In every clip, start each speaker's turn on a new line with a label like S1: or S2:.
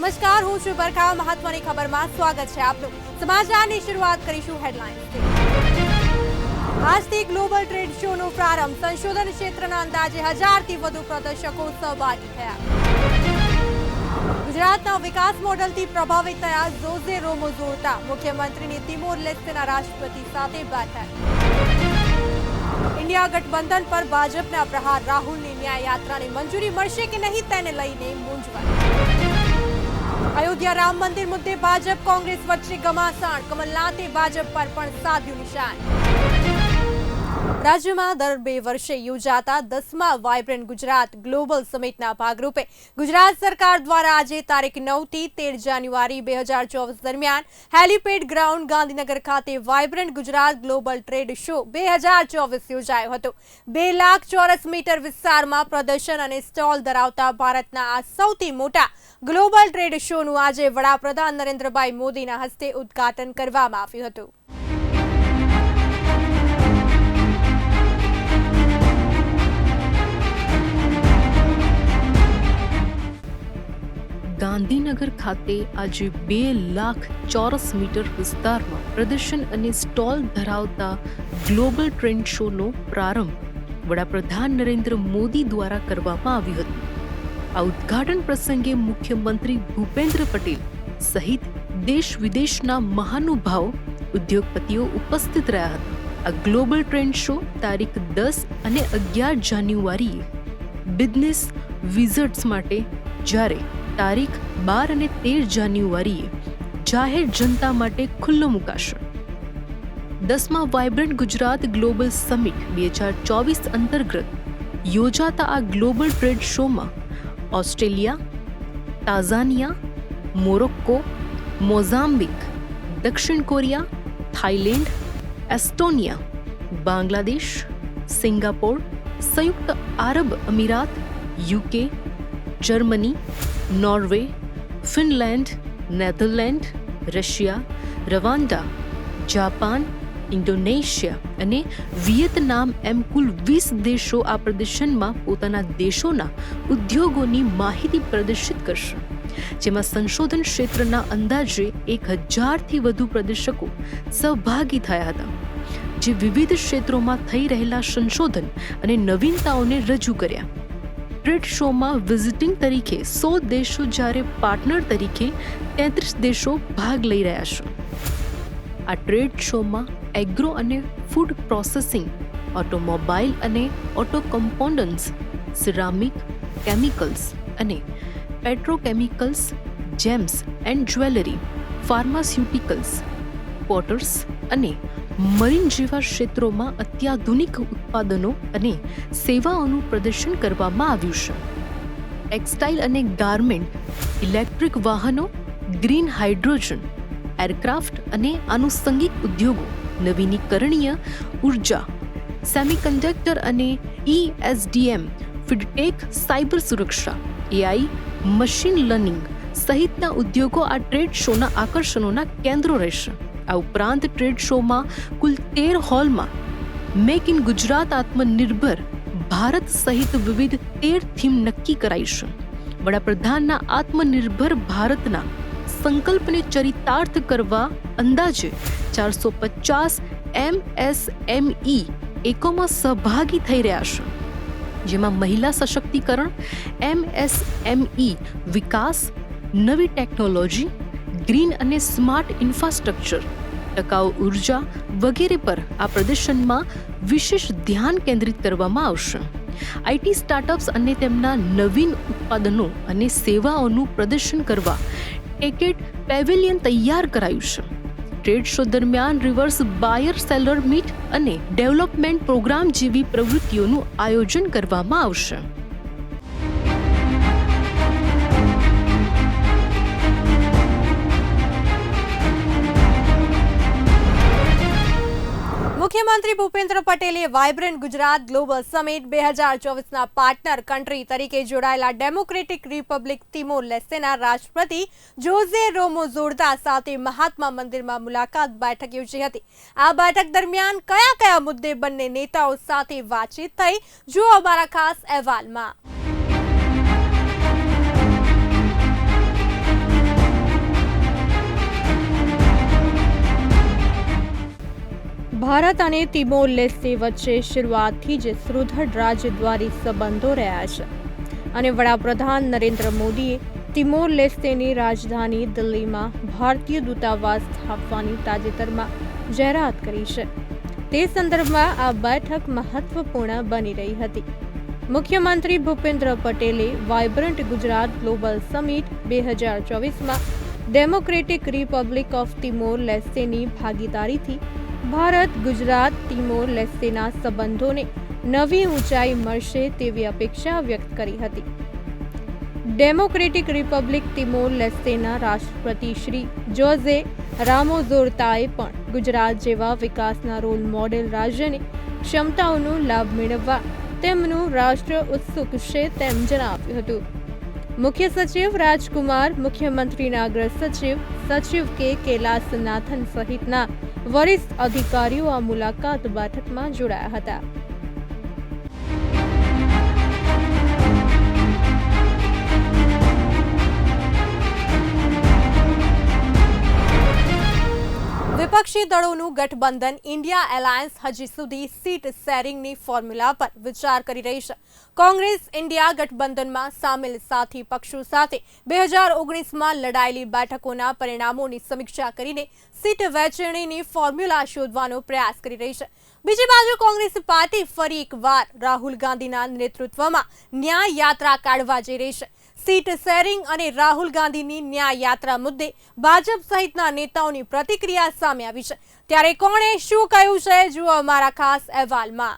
S1: નમસ્કાર, હું છું બરખા. મહત્વની ખબરમાં સ્વાગત છે આપનું. સમાચારની શરૂઆત કરીશું હેડલાઇન્સથી. આજથી ગ્લોબલ ટ્રેડ શોનો પ્રારંભ. સંશોધન ક્ષેત્રના અંદાજે 1000થી વધુ પ્રદર્શકો સહભાગી થયા. ગુજરાતના વિકાસ મોડલથી પ્રભાવિત થયા જોઝે રોમો જોડતા. મુખ્યમંત્રીની તિમોર લેસ્ટેના રાષ્ટ્રપતિ સાથે બેઠક. ઇન્ડિયા ગઠબંધન પર ભાજપના પ્રહાર. રાહુલની ન્યાય યાત્રાની મંજૂરી મળશે કે નહીં તેને લઈને મૂંઝવણ. અયોધ્યા રામ મંદિર મુદ્દે ભાજપ કોંગ્રેસ વચ્ચે ઘમાસાણ. કમલનાથે ભાજપ પર પણ સાધ્યું નિશાન. રાજ્યમાં દર 2 વર્ષે યોજાતા 10મા વાઇબ્રન્ટ ગુજરાત ગ્લોબલ સમિટના ભાગરૂપે ગુજરાત સરકાર દ્વારા આજે તારીખ 9 થી 13 જાન્યુઆરી 2024 દરમિયાન હેલીપેડ ગ્રાઉન્ડ ગાંધીનગર ખાતે vibrant Gujarat global trade show 2024 યોજાયો હતો. 2 લાખ ચોરસ મીટર વિસ્તારમાં પ્રદર્શન અને સ્ટોલ ધરાવતા ભારતના આ સૌથી મોટા ગ્લોબલ ટ્રેડ શોનું આજે વડાપ્રધાન નરેન્દ્રભાઈ મોદીના હસ્તે ઉદ્ઘાટન કરવામાં આવ્યું હતું.
S2: ગાંધીનગર ખાતે આજે 2 લાખ ચોરસ મીટર વિસ્તારમાં પ્રદર્શન અને સ્ટોલ ધરાવતા ગ્લોબલ ટ્રેડ શોનો પ્રારંભ વડાપ્રધાન નરેન્દ્ર મોદી દ્વારા કરવામાં આવ્યો હતો. આ ઉદ્ઘાટન પ્રસંગે મુખ્યમંત્રી ભૂપેન્દ્ર પટેલ સહિત દેશ વિદેશના મહાનુભાવો ઉદ્યોગપતિઓ ઉપસ્થિત રહ્યા હતા. આ ગ્લોબલ ટ્રેડ શો તારીખ 10 અને 11 જાન્યુઆરીએ બિઝનેસ વિઝિટર્સ માટે, જ્યારે તારીખ 12 અને 13 જાન્યુઆરીએ જાહેર જનતા માટે ખુલ્લો મુકાશે. 10મા વાઇબ્રન્ટ ગુજરાત ગ્લોબલ સમિટ 2024 અંતર્ગત યોજાતા આ ગ્લોબલ ટ્રેડ શોમાં ઓસ્ટ્રેલિયા, તાઝાનિયા, મોરોક્કો, મોઝામ્બિક, દક્ષિણ Korea, Thailand, Estonia, Bangladesh, Singapore, સંયુક્ત આરબ અમીરાત, UK, Germany, Norway, Finland, Netherlands, Russia, Rwanda, Japan, Indonesia અને વિયેતનામ એમ કુલ 20 દેશો આ પ્રદર્શનમાં પોતાના દેશોના ઉદ્યોગોની માહિતી પ્રદર્શિત કરશે, જેમાં સંશોધન ક્ષેત્રના અંદાજે 1000થી વધુ પ્રદર્શકો સહભાગી થયા હતા, જે વિવિધ ક્ષેત્રોમાં થઈ રહેલા સંશોધન અને નવીનતાઓને રજૂ કર્યા. ટ્રેડ શોમાં વિઝિટિંગ તરીકે 100 દેશો, જ્યારે પાર્ટનર તરીકે 33 દેશો ભાગ લઈ રહ્યા છે. આ ટ્રેડ શોમાં એગ્રો અને ફૂડ પ્રોસેસિંગ, ઓટોમોબાઈલ અને ઓટો કમ્પોનન્ટ્સ, સિરામિક, કેમિકલ્સ અને petrochemicals, gems and jewellery, pharmaceuticals, potters અને મરીન જેવા ક્ષેત્રોમાં અત્યાધુનિક ઉત્પાદનો અને સેવાઓનું પ્રદર્શન કરવામાં આવ્યું છે. ટેક્સટાઇલ અને ગાર્મેન્ટ, ઇલેક્ટ્રિક વાહનો, ગ્રીન હાઇડ્રોજન, એરક્રાફ્ટ અને આનુષંગિક ઉદ્યોગો, નવીનીકરણીય ઉર્જા, સેમિકન્ડક્ટર અને ESDM, ફીડટેક, સાયબર સુરક્ષા, AI, મશીન લર્નિંગ સહિતના ઉદ્યોગો આ ટ્રેડ શોના આકર્ષણોના કેન્દ્રો રહેશે. આ ઉપરાંત ટ્રેડ શોમાં કુલ 13 હોલમાં મેક ઇન ગુજરાત, આત્મનિર્ભર ભારત સહિત વિવિધ 13 થીમ નક્કી કરાઈ છે. વડાપ્રધાનના આત્મનિર્ભર ભારતના સંકલ્પને ચરિતાર્થ કરવા અંદાજે 450 MSME એકમો સહભાગી થઈ રહ્યા છે, જેમાં મહિલા સશક્તિકરણ, MSME વિકાસ, નવી ટેકનોલોજી, ગ્રીન અને સ્માર્ટ ઇન્ફ્રાસ્ટ્રક્ચર, ટકાઉ ઉર્જા વગેરે પર આ પ્રદર્શનમાં વિશેષ ધ્યાન કેન્દ્રિત કરવામાં આવશે. IT સ્ટાર્ટઅપ્સ અને તેમના નવીન ઉત્પાદનો અને સેવાઓનું પ્રદર્શન કરવા ટેકેટ પેવેલિયન તૈયાર કરાયું છે. ટ્રેડ શો દરમિયાન રિવર્સ બાયર સેલર મીટ અને ડેવલપમેન્ટ પ્રોગ્રામ જેવી પ્રવૃત્તિઓનું આયોજન કરવામાં આવશે.
S1: મુખ્યમંત્રી ભૂપેન્દ્ર પટેલે વાઇબ્રન્ટ ગુજરાત ગ્લોબલ સમિટ 2024ના પાર્ટનર કન્ટ્રી તરીકે જોડાયેલા ડેમોક્રેટિક રિપબ્લિક તિમોર લેસ્ટેના રાષ્ટ્રપતિ જોઝે રોમો જોડતા સાથે મહાત્મા મંદિરમાં મુલાકાત બેઠક યોજી હતી. આ બેઠક દરમિયાન કયા મુદ્દે બંને નેતાઓ સાથે વાતચીત થઈ, જુઓ અમારા ખાસ અહેવાલમાં. ભારત અને તિમોર લેસ્તે વચ્ચે શરૂઆતથી જ સુદૃઢ રાજદ્વારી સંબંધો રહ્યા છે અને વડાપ્રધાન નરેન્દ્ર મોદીએ તિમોર લેસ્તેની રાજધાની દિલ્હીમાં ભારતીય દૂતાવાસ સ્થાપવાની તાજેતરમાં જાહેરાત કરી છે. તે સંદર્ભમાં આ બેઠક મહત્વપૂર્ણ બની રહી હતી. મુખ્યમંત્રી ભૂપેન્દ્ર પટેલે વાઇબ્રન્ટ ગુજરાત ગ્લોબલ સમિટ 2024માં ડેમોક્રેટિક રિપબ્લિક ઓફ તિમોર લેસ્તેની ભાગીદારીથી ભારત ગુજરાત તિમોર લેસ્તેના સંબંધોને નવી ઊંચાઈ મળશે તેવી અપેક્ષા વ્યક્ત કરી હતી. ડેમોક્રેટિક રિપબ્લિક તિમોર લેસ્તેના રાષ્ટ્રપતિ શ્રી જોઝે રામોઝોર્તાએ પણ ગુજરાત જેવા વિકાસના રોલ મોડેલ રાજ્યને ક્ષમતાઓનો લાભ મેળવવા તેમનું રાષ્ટ્ર ઉત્સુક છે તેમ જણાવ્યું હતું. મુખ્ય સચિવ રાજકુમાર, મુખ્યમંત્રીના અગ્ર સચિવ, સચિવ કે કૈલાસનાથન સહિતના વરિષ્ઠ અધિકારીઓ આ મુલાકાત બેઠકમાં જોડાયા હતા. વિપક્ષી દળોનું ગઠબંધન ઇન્ડિયા એલાયન્સ હજી સુધી સીટ શેરિંગની ફોર્મ્યુલા પર વિચાર કરી રહી છે. કોંગ્રેસ ઇન્ડિયા ગઠબંધનમાં સામેલ સાથી પક્ષો સાથે 2019માં લડાયેલી બેઠકોના પરિણામોની સમીક્ષા કરીને સીટ વહેંચણીની ફોર્મ્યુલા શોધવાનો પ્રયાસ કરી રહી છે. બીજી બાજુ કોંગ્રેસ પાર્ટી ફરી એકવાર રાહુલ ગાંધીના નેતૃત્વમાં ન્યાય યાત્રા કાઢવા જઈ રહી છે. સીટ શેરિંગ અને રાહુલ ગાંધીની ન્યાય યાત્રા મુદ્દે ભાજપ સહિતના નેતાઓની પ્રતિક્રિયા સામે આવી છે. ત્યારે કોણે શું કહ્યું છે, જુઓ અમારા ખાસ અહેવાલમાં.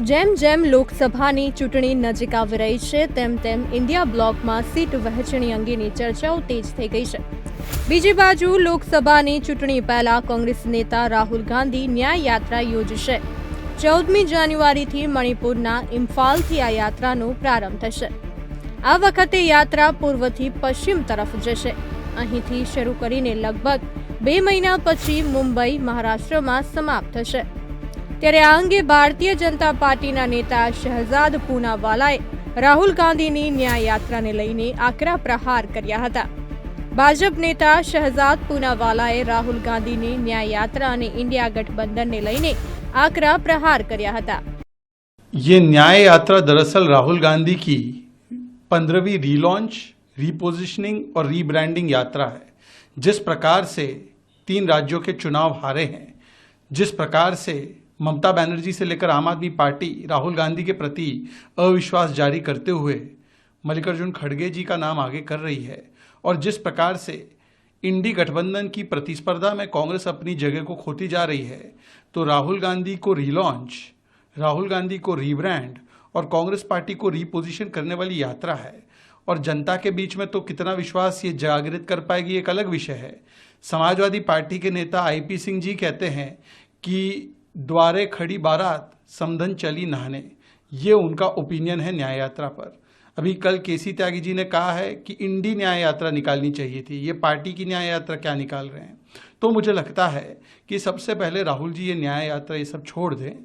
S1: જેમ જેમ લોકસભાની ચૂંટણી નજીક આવી રહી છે તેમ તેમ ઇન્ડિયા બ્લોકમાં સીટ વહેંચણી અંગેની ચર્ચાઓ તેજ થઈ ગઈ છે. બીજી બાજુ લોકસભાની ચૂંટણી પહેલા કોંગ્રેસ નેતા રાહુલ ગાંધી ન્યાય યાત્રા યોજશે. 14મી જાન્યુઆરીથી મણિપુરના ઇમ્ફાલથી આ યાત્રાનો પ્રારંભ થશે. આ વખતે યાત્રા પૂર્વથી પશ્ચિમ તરફ જશે. અહીંથી શરૂ કરીને લગભગ 2 મહિના પછી મુંબઈ, મહારાષ્ટ્રમાં સમાપ્ત થશે. ત્યારે આ અંગે ભારતીય જનતા પાર્ટીના નેતા શહેજાદ પૂનાવાલાએ રાહુલ ગાંધીની ન્યાય યાત્રાને લઈને આકરા પ્રહાર કર્યા હતા. ભાજપ નેતા શહેજાદ પૂનાવાલાએ રાહુલ ગાંધીની ન્યાય યાત્રા અને इंडिया गठबंधन ने લઈને आकरा प्रहार કર્યા હતા.
S3: ये न्याय यात्रा दरअसल राहुल गांधी की 15वीं रीलॉन्च, रीपोजिशनिंग और रीब्रांडिंग यात्रा है. जिस प्रकार से 3 राज्यों के चुनाव हारे हैं, जिस प्रकार से ममता बनर्जी से लेकर आम आदमी पार्टी राहुल गांधी के प्रति अविश्वास जारी करते हुए मल्लिकार्जुन खड़गे जी का नाम आगे कर रही है और जिस प्रकार से इंडी गठबंधन की प्रतिस्पर्धा में कांग्रेस अपनी जगह को खोती जा रही है, तो राहुल गांधी को रीलॉन्च, राहुल गांधी को रीब्रांड और कांग्रेस पार्टी को रीपोजिशन करने वाली यात्रा है. और जनता के बीच में तो कितना विश्वास ये जागृत कर पाएगी एक अलग विषय है. समाजवादी पार्टी के नेता IP सिंह जी कहते हैं कि द्वारे खड़ी बारात समधन चली नहाने. ये उनका ओपिनियन है न्याय यात्रा पर. अभी कल केसी त्यागी जी ने कहा है कि इंडी न्याय यात्रा निकालनी चाहिए थी. ये पार्टी की न्याय यात्रा क्या निकाल रहे हैं? तो मुझे लगता है कि सबसे पहले राहुल जी ये न्याय यात्रा ये सब छोड़ दें.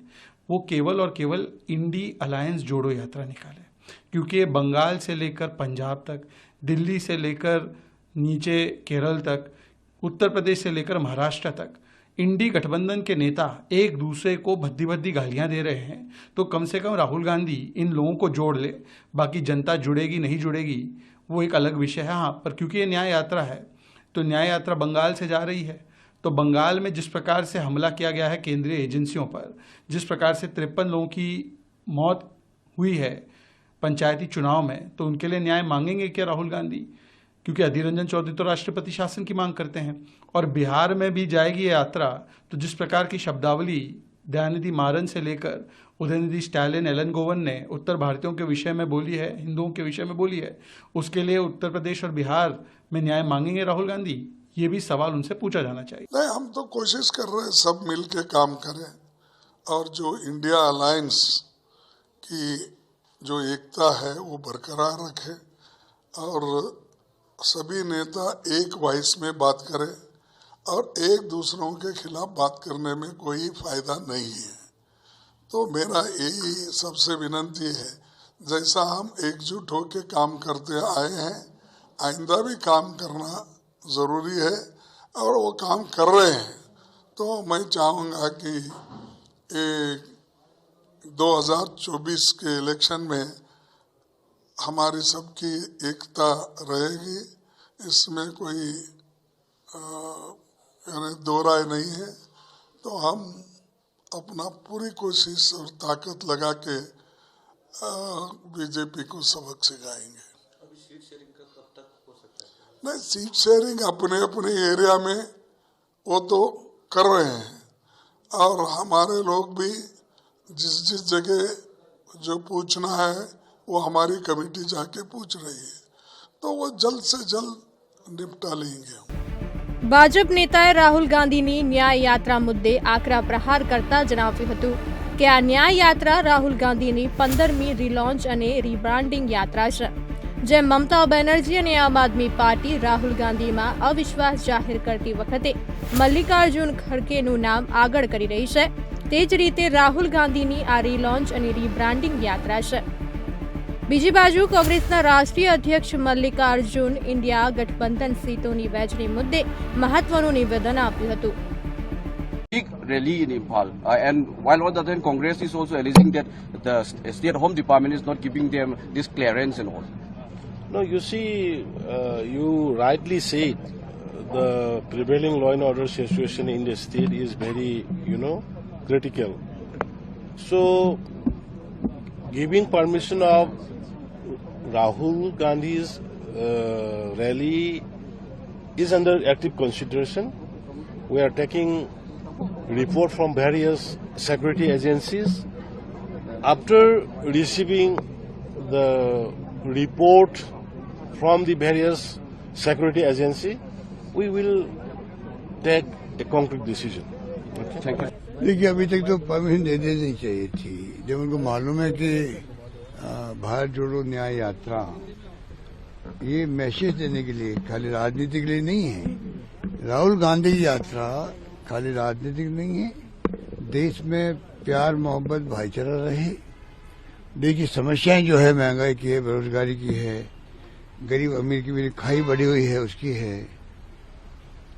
S3: वो केवल और केवल इंडी अलायंस जोड़ो यात्रा निकालें, क्योंकि ये बंगाल से लेकर पंजाब तक, दिल्ली से लेकर नीचे केरल तक, उत्तर प्रदेश से लेकर महाराष्ट्र तक इंडी गठबंधन के नेता एक दूसरे को भद्दी भद्दी गालियां दे रहे हैं. तो कम से कम राहुल गांधी इन लोगों को जोड़ ले. बाकी जनता जुड़ेगी नहीं जुड़ेगी वो एक अलग विषय है. हाँ, पर क्योंकि ये न्याय यात्रा है तो न्याय यात्रा बंगाल से जा रही है. तो बंगाल में जिस प्रकार से हमला किया गया है केंद्रीय एजेंसियों पर, जिस प्रकार से 53 लोगों की मौत हुई है पंचायती चुनाव में, तो उनके लिए न्याय मांगेंगे क्या राहुल गांधी? क्योंकि अधीर रंजन चौधरी तो राष्ट्रपति शासन की मांग करते हैं. और बिहार में भी जाएगी ये यात्रा, तो जिस प्रकार की शब्दावली दयानिधि मारन से लेकर उदयनिधि स्टालिन, एलन गोवन ने उत्तर भारतीयों के विषय में बोली है, हिंदुओं के विषय में बोली है, उसके लिए उत्तर प्रदेश और बिहार में न्याय मांगेंगे राहुल गांधी? ये भी सवाल उनसे पूछा जाना चाहिए.
S4: नहीं, हम तो कोशिश कर रहे हैं सब मिल के काम करें और जो इंडिया अलायंस की जो एकता है वो बरकरार रखे और सभी नेता एक वॉइस में बात करें और एक दूसरों के खिलाफ बात करने में कोई फायदा नहीं है. तो मेरा यही सबसे विनंती है, जैसा हम एकजुट होकर काम करते आए हैं, आइंदा भी काम करना ज़रूरी है और वो काम कर रहे हैं। तो मैं चाहूँगा कि 2024 के इलेक्शन में हमारी सबकी एकता रहेगी, इसमें कोई यानी दो राय नहीं है। तो हम अपना पूरी कोशिश और ताकत लगा के बीजेपी को सबक सिखाएंगे।
S5: अभी सीट शेयरिंग का कब तक हो सकता है?
S4: नहीं, सीट शेयरिंग अपने अपने एरिया में वो तो कर रहे हैं और हमारे लोग भी जिस जगह जो पूछना है वो हमारी कमेटी जाके पूछ रही है, तो वो जल्द से जल्द निपटा लेंगे।
S1: ભાજપ નેતાએ રાહુલ ગાંધીની ન્યાય યાત્રા મુદ્દે આકરા પ્રહાર કરતા જણાવ્યું હતું કે આ ન્યાય યાત્રા રાહુલ ગાંધીની 15મી રીલોન્ચ અને રીબ્રાન્ડિંગ યાત્રા છે, જેમ મમતા બેનર્જી અને આમ આદમી પાર્ટી રાહુલ ગાંધીમાં અવિશ્વાસ જાહેર કરતી વખતે મલ્લિકાર્જુન ખડગેનું નામ આગળ કરી રહી છે, તે જ રીતે રાહુલ ગાંધીની આ રીલોન્ચ અને રીબ્રાન્ડિંગ યાત્રા છે। બીજી બાજુ કોંગ્રેસના રાષ્ટ્રીય અધ્યક્ષ મલ્લિકાર્જુન ઇન્ડિયા ગઠબંધન સીટોની વહેંચણી મુદ્દે મહત્વનું નિવેદન આપ્યું હતું।
S6: Big rally in Impal, and while on the other hand, Congress is also alleging that the stay-at-home department is not giving them this clearance and all.
S7: No, you see, you rightly said the prevailing law and order situation in the state is very, critical. So, giving permission of Rahul Gandhi's rally is under active consideration. We are taking report from various security agencies. After receiving the report from the various security agency, we will take a concrete decision. Okay?
S6: Thank you.
S8: देखिए, अभी तक तो permission दे देनी चाहिए थी। जब उनको मालूम है कि भारत जोड़ो न्याय यात्रा ये मैसेज देने के लिए, खाली राजनीति के लिए नहीं है। राहुल गांधी की यात्रा खाली राजनीतिक नहीं है, देश में प्यार मोहब्बत भाईचारा रहे। देखिए, समस्याएं जो है महंगाई की है, बेरोजगारी की है, गरीब अमीर की भी खाई बढ़ी हुई है, उसकी है।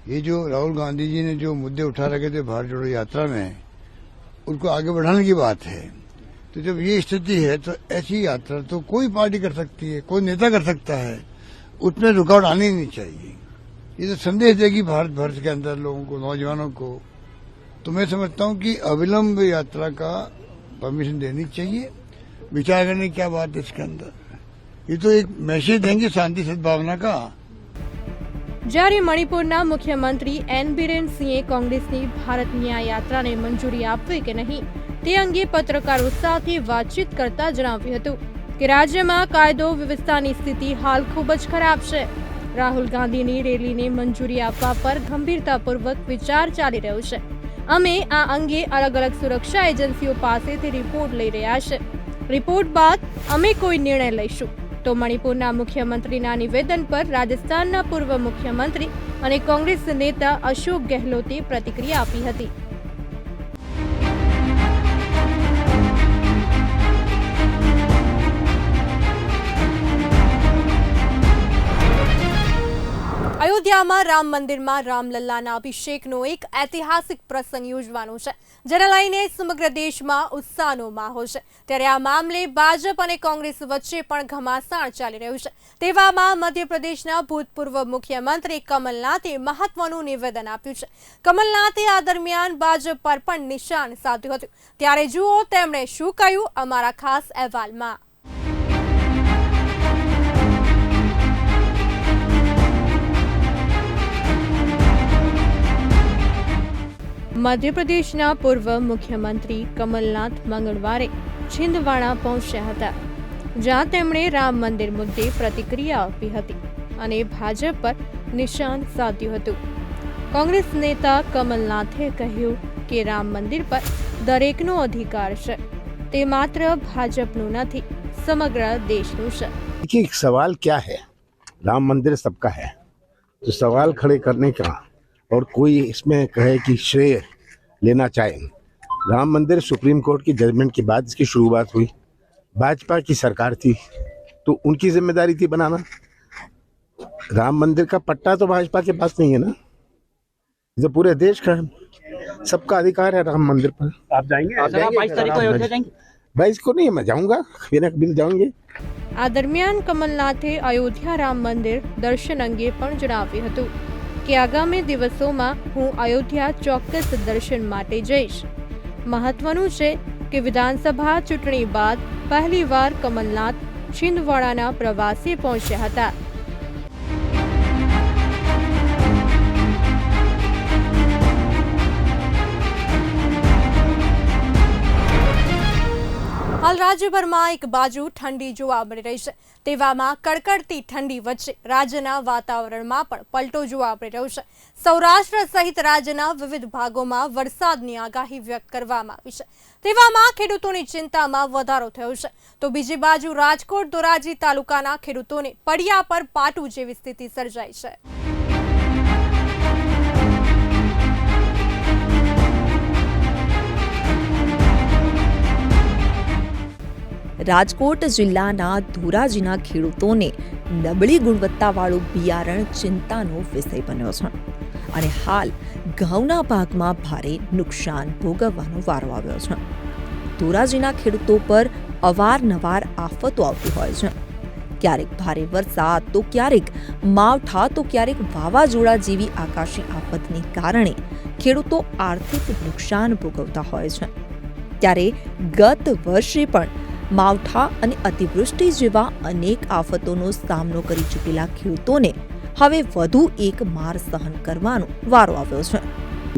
S8: ये जो राहुल गांधी जी ने जो मुद्दे उठा रखे थे भारत जोड़ो यात्रा में, उनको आगे बढ़ाने की बात है। तो जब ये स्थिति है तो ऐसी यात्रा तो कोई पार्टी कर सकती है, कोई नेता कर सकता है, उसमें रुकावट आनी नहीं चाहिए। ये तो संदेश देगी भारत भर के अंदर लोगों को, नौजवानों को। तो मैं समझता हूँ कि अविलंब यात्रा का परमिशन देनी चाहिए। विचार करने की क्या बात है इसके अंदर, ये तो एक मैसेज देंगे शांति सद्भावना का।
S1: જ્યારે મણિપુરના મુખ્યમંત્રી એન બિરેન સિંહે કોંગ્રેસની ભારત ન્યાય યાત્રાને મંજૂરી આપવી કે નહીં તે અંગે પત્રકારો સાથે વાતચીત કરતા જણાવ્યું હતું કે રાજ્યમાં કાયદો વ્યવસ્થાની સ્થિતિ હાલ ખૂબ જ ખરાબ છે। રાહુલ ગાંધીની રેલીને મંજૂરી આપવા પર ગંભીરતાપૂર્વક વિચાર ચાલી રહ્યો છે। અમે આ અંગે અલગ અલગ સુરક્ષા એજન્સીઓ પાસેથી રિપોર્ટ લઈ રહ્યા છે। રિપોર્ટ બાદ અમે કોઈ નિર્ણય લઈશું। તો મણિપુરના મુખ્યમંત્રીના નિવેદન પર રાજસ્થાનના પૂર્વ મુખ્યમંત્રી અને કોંગ્રેસ નેતા અશોક ગેહલોતે પ્રતિક્રિયા આપી હતી। અયોધ્યામાં રામ મંદિરમાં રામલલ્લાના અભિષેકનો એક ઐતિહાસિક પ્રસંગ યોજવાનો છે, જેને લઈને સમગ્ર દેશમાં ઉત્સાહનો માહોલ છે। ત્યારે આ મામલે ભાજપ અને કોંગ્રેસ વચ્ચે પણ ઘમાસાણ ચાલી રહ્યું છે। તેવામાં મધ્યપ્રદેશના ભૂતપૂર્વ મુખ્યમંત્રી કમલનાથે મહત્વનું નિવેદન આપ્યું છે। કમલનાથે આ દરમિયાન ભાજપ પર પણ નિશાન સાધ્યું હતું। ત્યારે જુઓ તેમણે શું કહ્યું અમારા ખાસ અહેવાલમાં। મધ્યપ્રદેશના પૂર્વ મુખ્યમંત્રી કમલનાથ મંગળવારે છિંદવાડા પહોંચ્યા હતા, જ્યાં તેમણે રામ મંદિર મુદ્દે પ્રતિક્રિયા આપી હતી અને ભાજપ પર નિશાન સાધ્યું હતું। કોંગ્રેસ નેતા કમલનાથે કહ્યું કે રામ મંદિર પર દરેકનો અધિકાર છે, તે માત્ર ભાજપનું નથી, સમગ્ર દેશનું છે।
S9: देखिए, सवाल क्या है, राम मंदिर सबका है, तो सवाल खड़े करने का और कोई इसमें कहे कि श्रेय लेना चाहे। राम मंदिर सुप्रीम कोर्ट की जजमेंट के बाद इसकी शुरुआत हुई। भाजपा की सरकार थी तो उनकी जिम्मेदारी थी बनाना। राम मंदिर का पट्टा तो भाजपा के पास नहीं है ना, ये तो पूरे देश का है, सबका अधिकार है राम मंदिर पर। आप जाएंगे? 22 तारीख को अयोध्या जाएंगे? 22 को नहीं, मैं जाऊंगा, बिना कभी जाऊंगे।
S1: આ દરમિયાન કમલનાથે અયોધ્યા રામ મંદિર દર્શન અંગે પણ જણાવ્યું હતું કે આગામી દિવસોમાં હું અયોધ્યા ચોક્કસ દર્શન માટે જઈશ. મહત્વનું છે કે વિધાનસભા ચૂંટણી બાદ પહેલીવાર કમલનાથ છિંદવાડાના પ્રવાસે પહોંચ્યા હતા. હાલ રાજ્યભરમાં એક બાજુ ઠંડી જોવા મળી રહી છે, તેવામાં કડકડતી ઠંડી વચ્ચે રાજ્યના વાતાવરણમાં પણ પલટો જોવા મળી રહ્યો છે. સૌરાષ્ટ્ર સહિત રાજ્યના વિવિધ ભાગોમાં વરસાદની આગાહી વ્યક્ત કરવામાં આવી છે, તેવામાં ખેડૂતોની ચિંતામાં વધારો થયો છે. તો બીજી બાજુ રાજકોટ ધોરાજી તાલુકાના ખેડૂતોને પડિયા પર પાટું જેવી સ્થિતિ સર્જાઈ છે.
S10: રાજકોટ જિલ્લાના ધોરાજીના ખેડૂતોને નબળી ગુણવત્તાવાળું બિયારણ ચિંતાનો વિષય બન્યો છે અને હાલ ઘઉંના પાકમાં ભારે નુકસાન ભોગવવાનો વારો આવ્યો છે. ધોરાજીના ખેડૂતો પર અવારનવાર આફતો આવતી હોય છે, ક્યારેક ભારે વરસાદ તો ક્યારેક માવઠા તો ક્યારેક વાવાઝોડા જેવી આકાશી આફતને કારણે ખેડૂતો આર્થિક નુકસાન ભોગવતા હોય છે. ત્યારે ગત વર્ષે પણ માવઠા અને અતિવૃષ્ટિ જેવા અનેક આફતોનો સામનો કરી ચૂકેલા ખેડૂતોને હવે વધુ એક માર સહન કરવાનો વારો આવ્યો છે.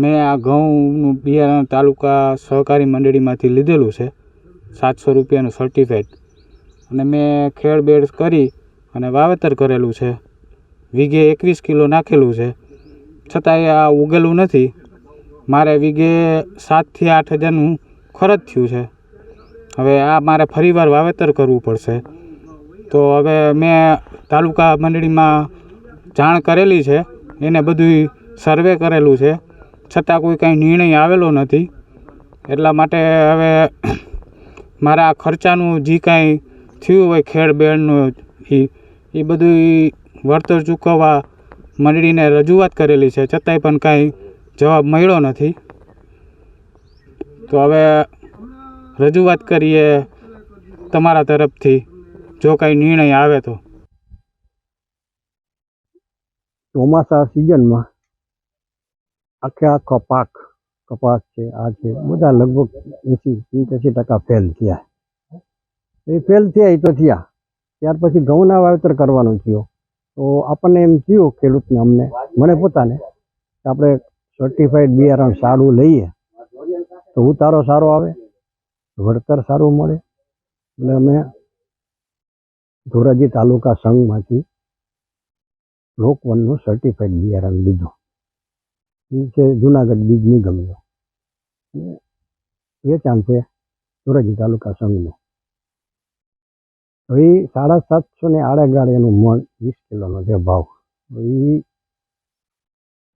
S11: મેં આ ઘઉંનું બિયારણ તાલુકા સહકારી મંડળીમાંથી લીધેલું છે, 700 રૂપિયાનું સર્ટિફાઈડ, અને મેં ખેડબેડ કરી અને વાવેતર કરેલું છે. વીઘે 21 કિલો નાખેલું છે, છતાંય આ ઉગેલું નથી. મારે વીઘે 7 થી 8 હજારનું ખર્ચ થયું છે. હવે આ મારે ફરીવાર વાવેતર કરવું પડશે. તો હવે મેં તાલુકા મંડળીમાં જાણ કરેલી છે, એને બધું સર્વે કરેલું છે, છતાં કોઈ કાંઈ નિર્ણય આવેલો નથી. એટલા માટે હવે મારા ખર્ચાનું જે કાંઈ થયું હોય ખેડબેડનું એ બધું વળતર ચૂકવવા મંડળીને રજૂઆત કરેલી છે, છતાંય પણ કાંઈ જવાબ મળ્યો નથી. તો હવે રજૂઆત કરીએ તમારા તરફથી, જો કાંઈ નિર્ણય આવે તો.
S12: ચોમાસા સિઝનમાં આખો પાક, કપાસ છે, આ છે, બધા લગભગ 80-85% ફેલ થયા. એ ફેલ થયા એ તો થયા. ત્યાર પછી ઘઉંના વાવેતર કરવાનું થયું. તો આપણને એમ થયું ખેડૂતને, મને પોતાને, કે આપણે સર્ટિફાઈડ બિયારણ સારું લઈએ તો ઉતારો સારો આવે, વળતર સારું મળે. એટલે અમે ધોરાજી તાલુકા સંઘમાંથી લોકવનનું સર્ટિફાઈડ બિયારણ લીધું. એ છે જુનાગઢ બીજ નિગમનો, વેચાણ છે ધોરાજી તાલુકા સંઘનું. હવે 750 ને આડેગાળે એનું મણ 20 કિલોનો છે ભાવ. એ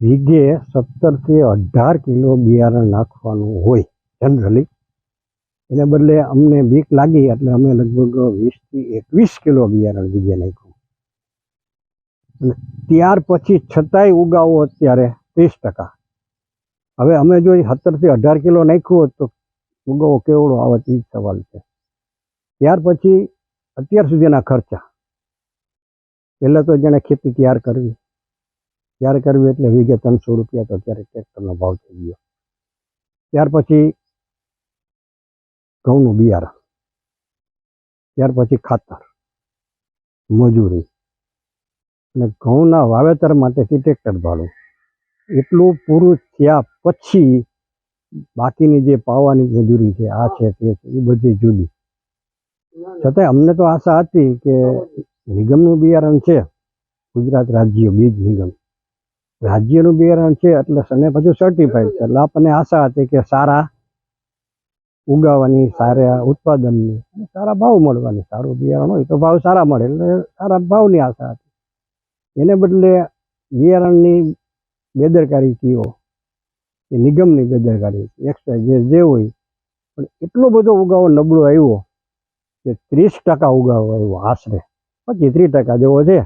S12: વીઘે 17 થી 18 કિલો બિયારણ નાખવાનું હોય જનરલી. એને બદલે અમને બીક લાગી એટલે અમે લગભગ 20 થી 21 કિલો બિયારણ વીઘે નાખ્યું. અને ત્યાર પછી છતાંય ઉગાવો અત્યારે 30%. હવે અમે જો 17 થી 18 કિલો નાખ્યું હોત તો ઉગાવો કેવડો આવે તે જ સવાલ છે. ત્યાર પછી અત્યાર સુધીના ખર્ચા, પહેલાં તો જેણે ખેતી તૈયાર કરવી એટલે વીઘે 300 રૂપિયા તો અત્યારે ટ્રેક્ટરનો ભાવ થઈ ગયો. ત્યાર પછી ઘઉંનું બિયારણ, ત્યાર પછી ખાતર, મજૂરી, અને ઘઉંના વાવેતર માટેથી ટ્રેક્ટર ભાડું, એટલું પૂરું થયા પછી બાકીની જે પાવાની મજૂરી છે, આ છે તે છે, એ બધી જુદી. છતાંય અમને તો આશા હતી કે નિગમનું બિયારણ છે, ગુજરાત રાજ્ય બીજ નિગમ રાજ્યનું બિયારણ છે એટલે અને પછી સર્ટિફાઈડ છે, એટલે આપણને આશા હતી કે સારા ઉગાવાની, સારા ઉત્પાદનની, સારા ભાવ મળવાની. સારું બિયારણ હોય તો ભાવ સારા મળે, એટલે સારા ભાવની આશા હતી. એને બદલે બિયારણની બેદરકારી થયો, એ નિગમની બેદરકારી, એક્સ્ટ્રા જે હોય, પણ એટલો બધો ઉગાવો નબળો આવ્યો કે 30% ઉગાવો આવ્યો આશરે 25-30% જેવો છે.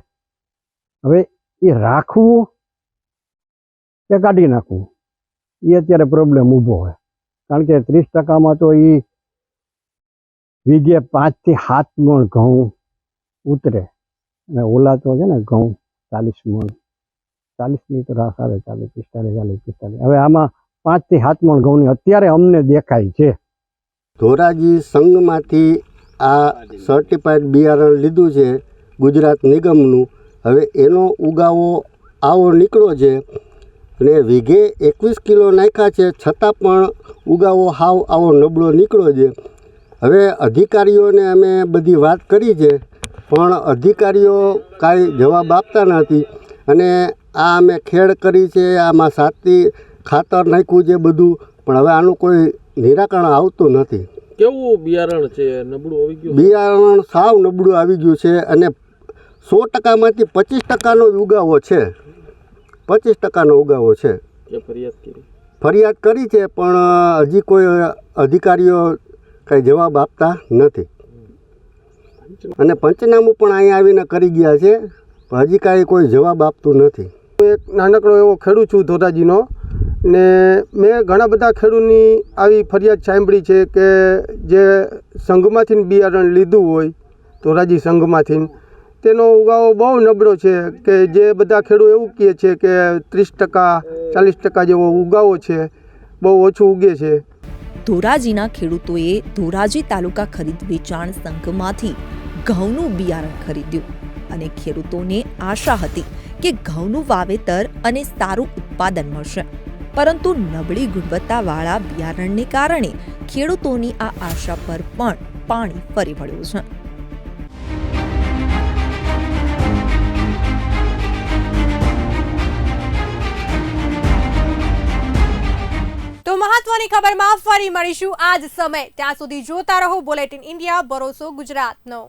S12: હવે એ રાખવું કે કાઢી નાખવું એ અત્યારે પ્રોબ્લેમ ઊભો હોય, કારણ કે 30%માં તો એ વીઘે 5 થી 7 મણ ઘઉં ઉતરે અને ઓલા તો છે ને ઘઉં 40 મણ, 40ની તો રાસ આવે, 40-45. હવે આમાં 5 થી 7 મણ ઘઉંની અત્યારે અમને દેખાય છે.
S13: ધોરાજી સંઘમાંથી આ સર્ટિફાઈડ બિયારણ લીધું છે ગુજરાત નિગમનું. હવે એનો ઉગાવો આવો નીકળ્યો છે અને વીઘે 21 કિલો નાખ્યા છે, છતાં પણ ઉગાવો હાવ આવો નબળો નીકળ્યો છે. હવે અધિકારીઓને અમે બધી વાત કરી છે, પણ અધિકારીઓ કાંઈ જવાબ આપતા નથી. અને આ અમે ખેડ કરી છે, આમાં સાતી ખાતર નાખ્યું છે બધું, પણ હવે આનું કોઈ નિરાકરણ આવતું નથી.
S7: કેવું બિયારણ છે? નબળું આવી ગયું?
S13: બિયારણ સાવ નબળું આવી ગયું છે અને 100%માંથી 25%નો જ ઉગાવો છે. 25%નો ઉગાવો છે. ફરિયાદ કરી છે, પણ હજી કોઈ અધિકારીઓ કંઈ જવાબ આપતા નથી. અને પંચનામું પણ અહીંયા આવીને કરી ગયા છે, પણ હજી કાંઈ કોઈ જવાબ આપતું નથી.
S14: એક નાનકડો એવો ખેડૂત છું ધોરાજીનો, ને મેં ઘણા બધા ખેડૂતની આવી ફરિયાદ સાંભળી છે કે જે સંઘમાંથી બિયારણ લીધું હોય, ધોરાજી સંઘમાંથી, તેનો ઉગાવો બહુ નબળો છે. કે જે બધા ખેડૂત એવું કહે છે કે 30%-40% જેવો ઉગાવો છે, બહુ ઓછું ઉગે છે.
S10: ધોરાજીના ખેડૂતોએ ધોરાજી તાલુકા ખરીદ વેચાણ સંઘમાંથી ઘઉંનું બિયારણ ખરીદ્યું અને ખેડૂતોને આશા હતી કે ઘઉંનું વાવેતર અને સારું ઉત્પાદન મળશે, પરંતુ નબળી ગુણવત્તાવાળા બિયારણને કારણે ખેડૂતોની આ આશા પર પણ પાણી ફરી વળ્યું છે.
S1: તો મહત્વની ખબરમાં ફરી મળીશું આ જ સમય. ત્યાં સુધી જોતા રહો બુલેટિન ઇન્ડિયા, ભરોસો ગુજરાતનો.